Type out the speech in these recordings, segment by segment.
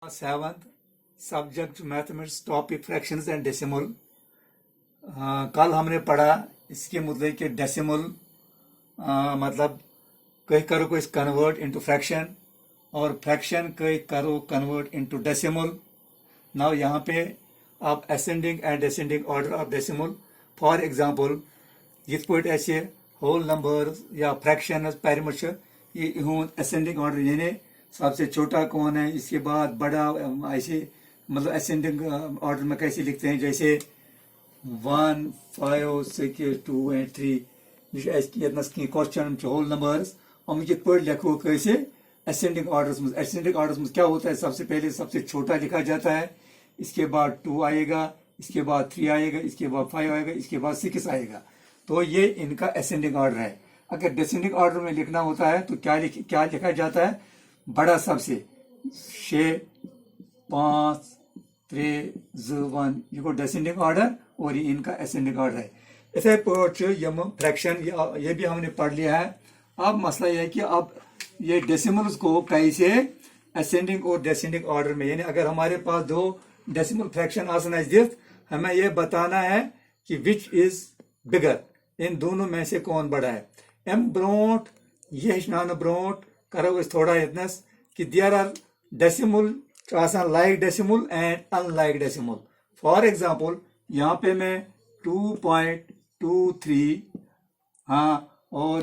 Seventh subject mathematics topic fractions and decimal. कल हमने पढ़ा इसके मतलब कि डेसिमल मतलब कहीं करो को कन्वर्ट इनटू फ्रैक्शन और फ्रैक्शन कहीं करो कन्वर्ट इनटू डेसिमल। नाउ यहाँ पे आप ascending and descending order of decimal for example यिथ पॉइंट ऐसे होल नंबर या फ्रैक्शन पैरम ये असेंडिंग ऑर्डर यानी सबसे छोटा कौन है, इसके बाद बड़ा, ऐसे मतलब असेंडिंग ऑर्डर में कैसे लिखते हैं, जैसे 1, 5, 6, 2 and 3 क्वेश्चन होल नंबर्स हम कित पे लिखो कैसे असेंडिंग ऑर्डर्स में। असेंडिंग ऑर्डर्स में क्या होता है, सबसे पहले सबसे छोटा लिखा जाता है, इसके बाद 2 आएगा, इसके बाद 3 आएगा, इसके बाद 5 आएगा, इसके बाद 6 आएगा। तो ये इनका असेंडिंग ऑर्डर है। अगर डिसेंडिंग ऑर्डर में लिखना होता है तो क्या लिखा जाता है, बड़ा सबसे 6, 5, 3, 2, 1 ये को डिसेंडिंग ऑर्डर और ये इनका असेंडिंग ऑर्डर है। इसे यम फ्रैक्शन ये भी हमने पढ़ लिया है। अब मसला यह है कि अब ये डेसिमल्स को कैसे असेंडिंग और डिसेंडिंग ऑर्डर में, यानी अगर हमारे पास दो डेसिमल फ्रैक्शन आसन दिख, हमें यह बताना है कि विच इज बिगर, इन दोनों में से कौन बड़ा है। एम ब्रोट ये हेचनान ब्रोट करो थोड़ा इतनस कि there are decimal like decimal and unlike decimal. For example यहाँ पे मैं 2.23 हाँ और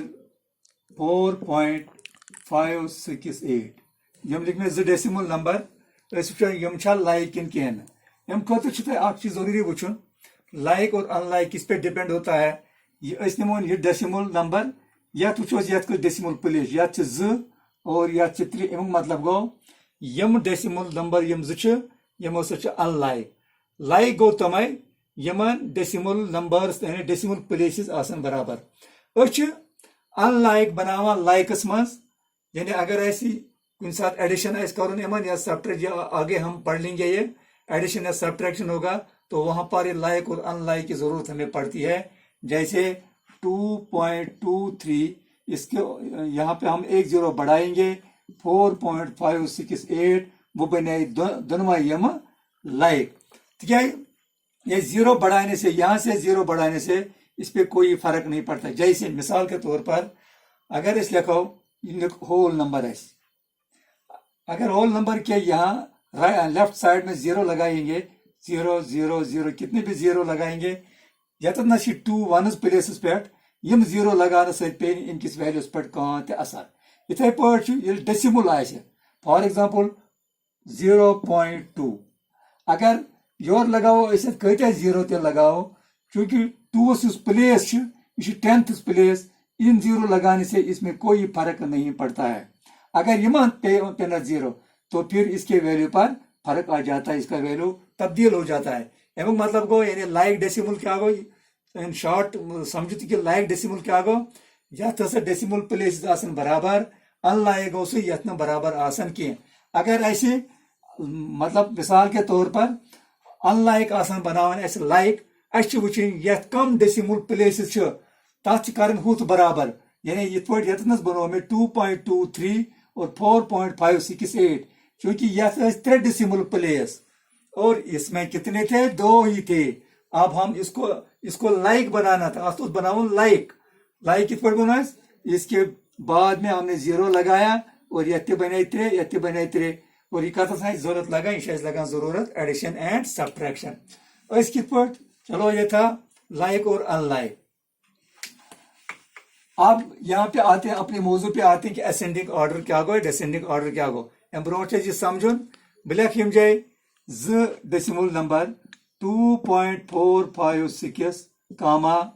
4.568 यम लिख में डेसिमल नंबर यम लाइक किन कहें। यम खुद चीज जरूरी वुचन लाइक और अनलाइक किस पे डिपेंड होता है। ये नमो ये डेसिमल नंबर या वो डेसिमल प्लेस या 2 और या 3 अमुक मतलब गो यम डेसिमल नंबर यम यमो अनलाइक लाइक गो तमे यमन डेसिमल नंबर्स यानी डेसिमल प्लेसेस आसन बराबर। अनलाइक बनावा लाइकस मज, यानी अगर ऐसी कुछ साथ एडिशन कर या सब्ट्रैक्शन आगे हम पढ़ लेंगे, ये एडिशन या सब्ट्रैक्शन होगा तो वहां पर लाइक और अनलाइक की जरूरत हमें पड़ती है। जैसे 2.23 इसके यहाँ पे हम 1 0 बढ़ाएंगे, 4.568 वो बने दोनों यम लाइक। ठीक है, ये 0 बढ़ाने से, यहाँ से 0 बढ़ाने से इस पे कोई फर्क नहीं पड़ता। जैसे मिसाल के तौर पर अगर इस लिखो होल नंबर है, अगर होल नंबर के यहाँ लेफ्ट साइड में 0 लगाएंगे, 0 0 0 कितने भी 0 लगाएंगे यतन 2 1 प्लेस पे यम 0 लगाने से पे इनकिस वैल्यूस पे कह असर। इथे पे डेसिमल आ, फॉर एग्जांपल 0.2 अगर योर लगाओ ऐसे कत्या 0 ते लगाओ, चूंकि 2 प्लेस ये 10th प्लेस, इन 0 लगाने से इसमें कोई फर्क नहीं पड़ता है। अगर यम पे 0 तो फिर इसके वैल्यू पर फर्क आ जाता है, इसका वैल्यू तब्दील हो जाता है। एवं मतलब गो यानी लाइक डेसिमल क्या गो, इन शॉर्ट समझते कि लाइक डेसिमल क्या गो, यथ डेसिमल प्लेस आसन बराबर, अनलाइक गो से यथ बराबर आसन की। अगर ऐसे मतलब मिसाल के तौर पर अनलाइक आसन बनावन ऐसे लाइक वुचिन यथ कम डेसिमल प्लेस तथ कर हुत बराबर, यानी यथ पे यतनस बनो में 2.23 और 4.568, क्योंकि यथ 3 डेसिमल प्लेस और इसमें कितने थे, 2 ही थे। अब हम इसको लाइक बनाना था, तो बनाओ लाइक कित पर बना, इसके बाद में हमने 0 लगाया और यत्ते बने 3 और ये कत जरूरत लगा, ये लगा जरूरत एडिशन एंड सब्ट्रैक्शन। कित पर चलो ये था लाइक और अनलाइक। अब यहाँ पे आते हैं अपने मौजू पे आते हैं कि असेंडिंग ऑर्डर क्या गो, डिसेंडिंग ऑर्डर क्या गो। ब्रोट समझुन ब्लैक यम जाए डेसिमल नंबर 2.456 कामा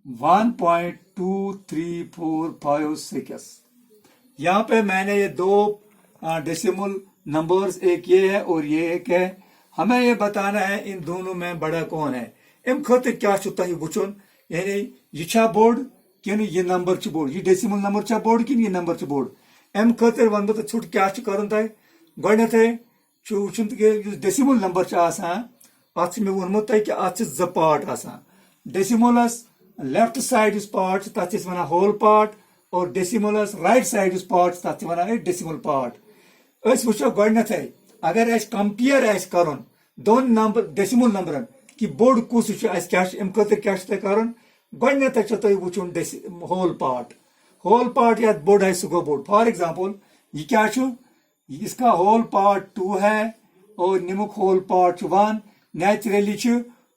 1.23456। यहाँ पे मैंने ये 2 डेसिमल नंबर्स, एक ये है और ये एक है। हमें ये बताना है इन दोनों में बड़ा कौन है। अम खत क्या वुचन, यानी यह बोर्ड कि ये नंबर बोर्ड, ये डेसिमल नंबर बोर्ड कि ये नंबर बोर्ड। अम खतर वन बह छुट क्या कर गोथे वुचन डेसिमल नंबर अत मे वोनमुत कि अत 2 पार्ट डेसिमलस लेफ्ट साइड पार्ट तथ वन होल पार्ट اور ڈیسیملس رائٹ سائڈ یس پارٹ تتھ ونان ڈیسیمل پارٹ اس وچھو گۄڈنیتھے اگر اس کمپیئر آسہِ کرُن دون نمبر ڈیسیمل نمبرن کہ بوٚڑ کُس چھُ اسہِ کیاہ چھُ امہِ خٲطرٕ کیاہ چھُ تۄہہِ کرُن گۄڈنیتھے چھُ تۄہہِ وٕچھُن ہول پارٹ یتھ بوٚڑ آسہِ سُہ گوٚو بوٚڑ فار ایگزامپل یہ کیا چھُ اس کا ہول پارٹ 2 ہے اور نیمک whole part 1 naturally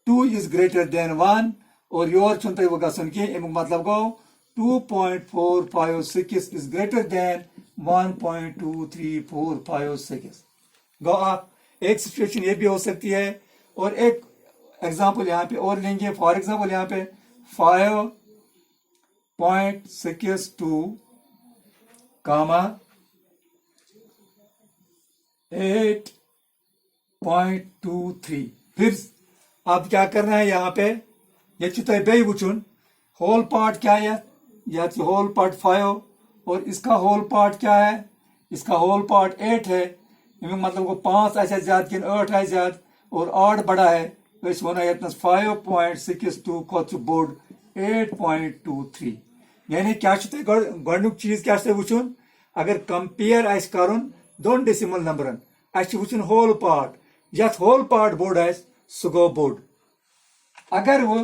2 is greater than 1 اور یور چھُنہٕ تۄہہِ وۄنۍ گژھُن کینٛہہ امیُک مطلب گوٚو 2.456 is greater than 1.2345 گو آپ ایک سچویشن یہ بھی ہو سکتی ہے اور ایک ایگزامپل یہاں پہ اور لیں گے فار ایگزامپل یہاں پہ 5.62 کاما 8.23 پھر اب کیا کرنا ہے یہاں پہ یہ تہ بیٚیہِ وٕچھُن ہول پارٹ کیا ہے یا ہول پارٹ 5 اور اس کا ہول پارٹ کیا ہے اس کا ہول پارٹ 8 ہے مطلب وہ 5 آسیا زیادہ کن 8 آئے زیادہ اور آڈ بڑا ہے اس ونو یتنس 5.62 کھت بوڑ 8.23 یعنی کیا گۄڈنیُک چیز کیا وٕچھُن اگر کمپیئر آسہِ کرُن دون ڈیسیمل نمبرن اسہِ وٕچھُن ہول پارٹ یتھ ہول پارٹ بوڑ آسہِ سُہ گوٚو بوڑ اگر وہ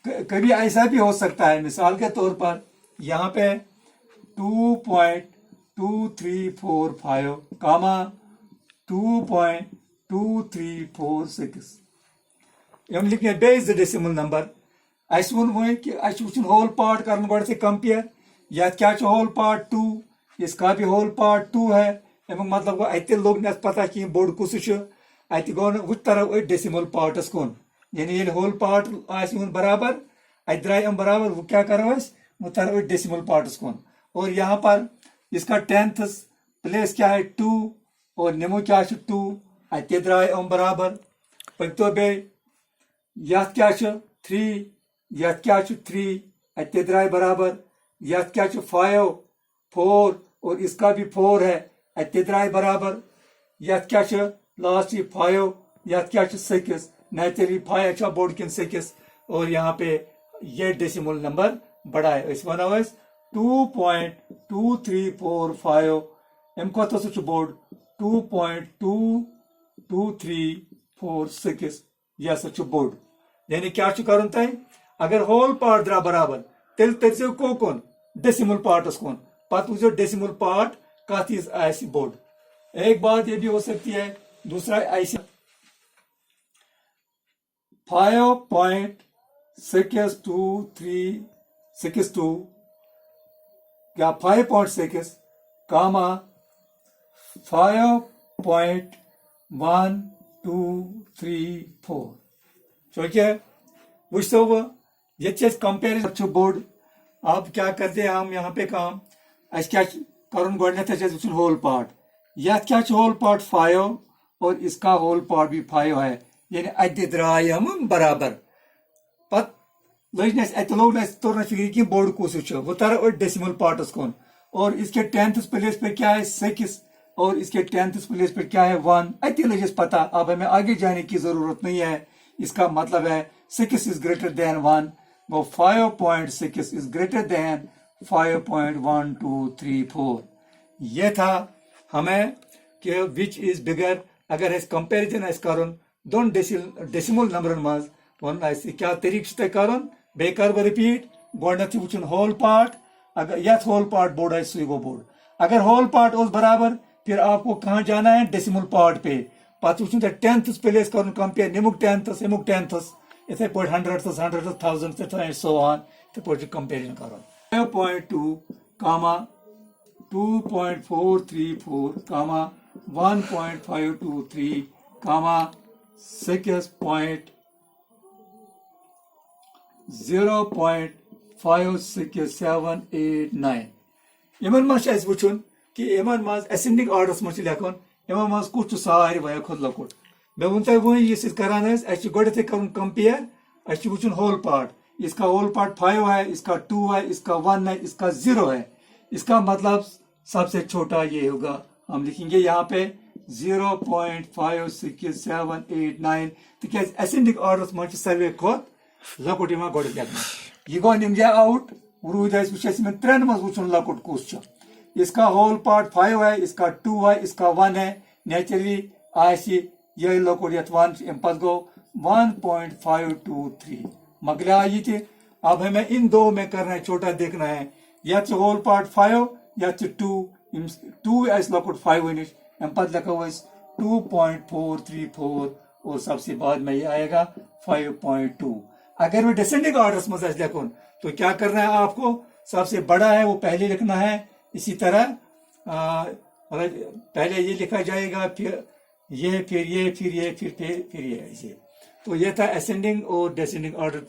کبھی ایسا بھی ہو سکتا ہے مثال کے طور پر یہاں پہ 2.2345 کاما 2.2346 ہم لکھیں بیس ڈیسیمل نمبر اس ون کہ اس وچھن ہول پارٹ کرن گۄڈٕ سے کمپیئر یتھ کیا چھُ ہول پارٹ 2 اس کا بھی ہول پارٹ 2 ہے امیُک مطلب گوٚو اتہِ لوٚگ نہٕ اَسہِ پتہ کینٛہہ بوٚڑ کُس چھُ اتہِ گوٚو نہٕ ہُتہِ ترو أسۍ ڈیسیمل پارٹس کُن یعنی ییٚلہِ ہول پارٹ آسہِ یِوان برابر اتہِ درٛاے یِم برابر وہ کیا کرو أسۍ وہ ترو أسۍ ڈیسیمل پارٹس کُن اور یہاں پر اس کا 10th پلیس کیا ہے 2 اور نمو کیا چھُ 2 اتہِ درٛاے یِم برابر پٔکتو بیٚیہِ یتھ کیا چھُ 3 یتھ کیا چھُ 3 اتہِ درٛاے برابر یتھ کیا چھُ 5 4 اور اس کا بھی 4 ہے اتہِ درٛاے برابر یتھ کیا چھُ لاسٹ 5 یتھ کیا چھُ 6 نیچرلی 5 چھا بوڑ کن 6 اور یہاں پہ یہ ڈیسیمل نمبر بڑا ہے اس ونو 2.2345 ام کھۄتہٕ ہسا چھُ بوڑ 2.2346 یہ ہسا چھُ بوڑ یعنی کیا چھُ کرُن تۄہہِ اگر ہول پارٹ درٛاو برابر تیٚلہِ تٔرۍزیو کوکُن ڈیسیمل پارٹس کُن پتہٕ وٕچھزیو ڈیسیمل پارٹ کتھ چیز آسہِ بوڑ ایک بات یہ بھی ہو سکتی ہے دوسرا ایسے 5.62 یا 5.6 کاما 5.1234 چونکہ وچھو وہ یہ کمپیرزن بوڑ اب کیا کرتے ہیں ہم یہاں پہ کام اس کیا کرن گۄڈنیتھ وچھن ہول پارٹ یتھ کیا ہول پارٹ 5 اور اس کا ہول پارٹ بھی 5 ہے یعنی اتہِ درٛاے ہم برابر پت لٔج نہٕ اَسہِ اتہِ لوٚگ نہٕ اَسہِ توٚر نہٕ فکر کینٛہہ بوڑ کُس چھُ وہ ترو أسۍ ڈیسیمل پارٹس کُن اور اس کے 10th پلیس پہ کیا ہے 6 اور اس کے 10th پلیس پہ کیا ہے 1 اتہِ لٔج اَسہِ پتہ اب ہمیں آگے جانے کی ضرورت نہیں ہے اس کا مطلب ہے 6 is greater than 1 وہ 5.6 is greater than 5.1234 یہ تھا ہمیں کہ وچ از بگر اگر اس کمپیرزن آسہِ کرُن دون ڈیسیمل نمبرن مز ون کیا طریقہ تہ کرن بیٚیہِ کر بہٕ رِپیٖٹ گۄڈنیتھ وٕچھُن ہول پارٹ اگر یتھ ہول پارٹ بوڑ آسہِ سُے گوٚو بوڑ اگر ہول پارٹ اوس برابر پھر آپ کو کہاں جانا ہے ڈیسیمل پارٹ پہ پتہٕ وٕچھُن تۄہہِ 10th پلیس کرُن کمپیئر نیمُک 10th امیُک 10th یِتھے پٲٹھۍ 100th 1000th سو آن یِتھے پٲٹھۍ چھُ کمپیرزن کرُن 5.2 کاما 2.434 کاما 1.523 کاما 6.0.56789 یمن مز اَسہِ وٕچھُن کہ یمن مز اسینڈنگ آرڈرس مز لکھُن یمن مز کُس چھُ ساروی ویو کھۄتہٕ لۄکُٹ مےٚ ووٚن تۄہہِ وۄنۍ یُس أسۍ کران ٲسۍ اَسہِ چھُ گۄڈنیتھٕے کرُن کمپیئر اَسہِ چھُ وٕچھُن ہول پارٹ اس کا ہول پارٹ 5 ہے اس کا 2 ہے اس کا 1 ہے اس کا 0 ہے اس کا مطلب سب سے چھوٹا یہ ہوگا ہم لکھیں گے یہاں پہ 0.56789 تکیاز اسینڈنگ آرڈرس مز ساروی کھۄتہٕ لۄکُٹ یِوان گۄڈٕ لٮ۪کھنہٕ یہ گوٚو نِمجا آوُٹ रूद वो त्रेन मज वो लकुट कुछ इसका होल पार्ट 5 है, इसका 2 है, इसका 1 है। नेचुरली ये लकुट यथ 1 अम पे गो 1.523 मकला ये। अब हमें इन दो में करना है, छोटा देखना है, या होल पार्ट 5 या 2 लकुट 5 वन अम पे लिखो 2.434 और सबसे बाद में ये आएगा 5.2। अगर मैं डिसेंडिंग ऑर्डर में लिखूं तो क्या करना है आपको, सबसे बड़ा है वो पहले लिखना है, इसी तरह पहले ये लिखा जाएगा, फिर ये, फिर ये, फिर ये, फिर ये ऐसे। तो ये था असेंडिंग और डिसेंडिंग ऑर्डर।